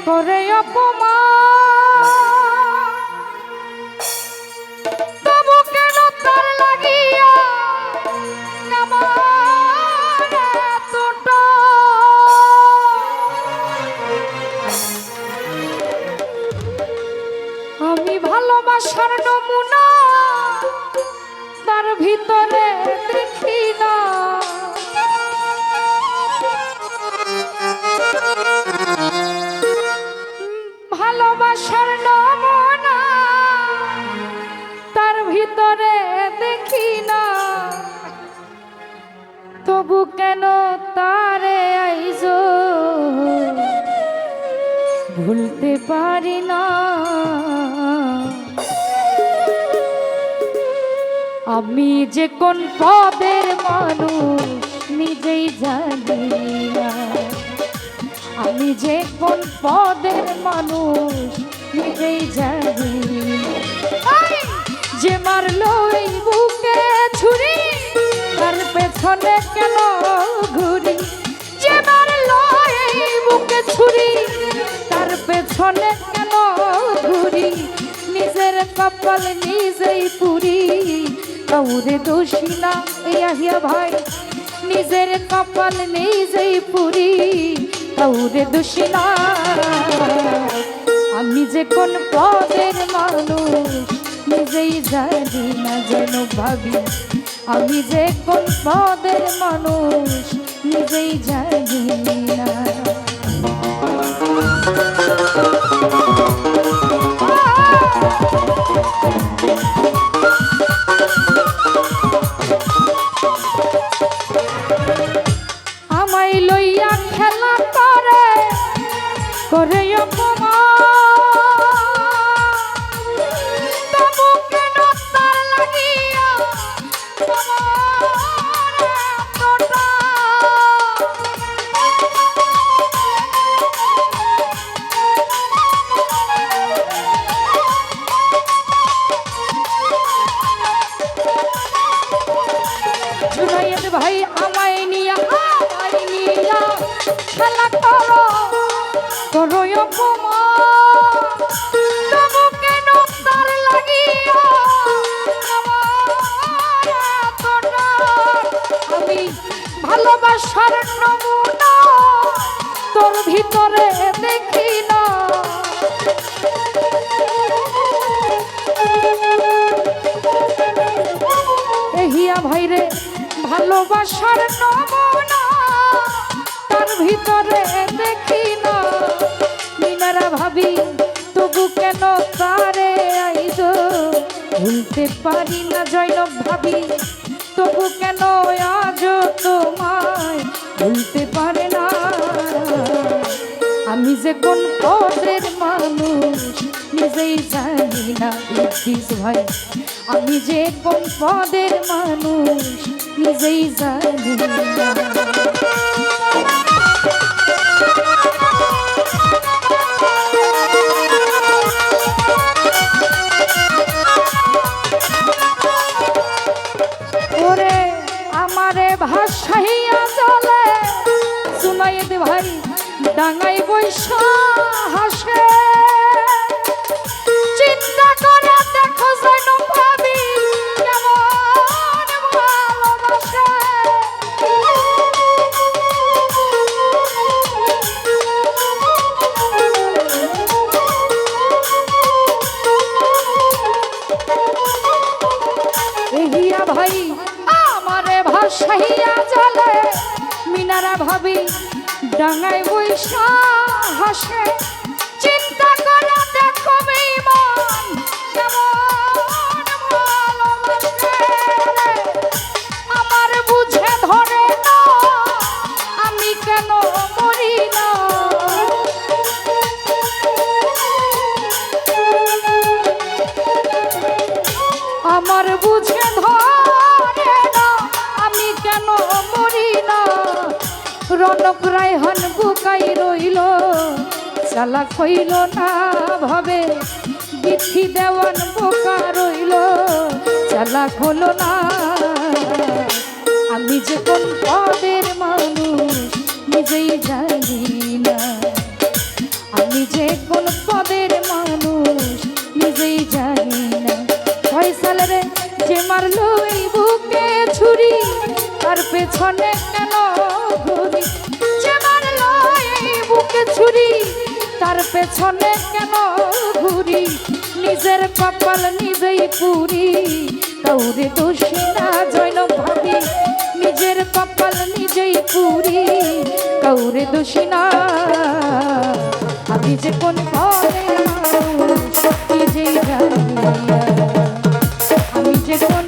করে অপমান, তবু কেন তার লাগিয়া আমার এতটা? আমি ভালোবাসার নমুনা তার ভিতরে দেখি না, ভালোবাসার নমুনা তার ভিতরে দেখি না, তবু কেন তারে আইজো ভুলতে পারি না। আমি যে কোন পদের মানুষ নিজেই জানি না, আমি যে কোন পদের মানুষ নিজেই জানি না। যে মারলো এই বুকে ছুরি তার পেছনে কেন ঘুরি, যে মারলো এই বুকে ছুরি তার পেছনে কেন ঘুরি, নিজের কপাল নিজেই পুরি কাউরে দোষী না ইয়া ভাই, নিজের কপাল নিজেই পুরি কাউরে দোষী না। আমি যে কোন পদের মানুষ নিজেই জানি না, যেন ভাবি আমি যে কোন পদের মানুষ নিজেই জানি না। আমায় লইয়া খেলা করে করে অপমান, তবু কেন তার লাগিয়া আমার এতটা? জুনায়েদ ভাই আমায় নিয়া খেলা করো করো অপমান, তবু কেন তার লাগিয়া আমার এতটা? আমি ভালোবাসার নমুনা তোর ভিতরে দেখি না, এহিয়া ভাইরে ভালোবাসার নমুনা তার ভিতরে দেখি না। মিনারা ভাবি তবু কেন তারে আইজো ভুলতে পারি না, জয়নব ভাবি তবু কেন আজ তোমায় ভুলতে পারে না। আমি যে কোন পদের মানুষ নিজেই জানি না ইদ্রিস ভাই, আমি যে কোন পদের মানুষ নিজেই জানি না। ওরে আমারে ভাসাইয়া চলে জুনায়েদ ভাই ডাঙাই বৈশা হাসে, চিন্তা করে দেখো জয়নব ভাবি কেমন ভালোবাসে। এহিয়া ভাই আমারে ভাসাইয়া চলে, মিনারা ভাবি ডাঙায় বৈশা হাসে, চিন্তা করে দেখো বেঈমান কেমন ভালোবাসে। আমার বুঝে ধরে না আমি কেন মরি না, আমার বুঝে ধরে না আমি কেন মরি না। রনক রায়হান বুকাই রইল চালাক হইল না ভাবে, বিথি দেওয়ান বোকা রইল চালাক হলো না। আমি যে কোন পদের মানুষ নিজেই জানি না, আমি যে মারলো এই বুকে ছুরি তার পেছনে কেন ঘুরি যে মারলো এই বুকে ছুরি তার পেছনে কেন ঘুরি নিজের কপাল নিজেই পুরি কাউরে দোষী না জৈনব ভাবি নিজের কপাল নিজেই পুরি কাউরে দোষী না আমি যে কোন পরে মানুষ নিজেই জানি আমি যে কোন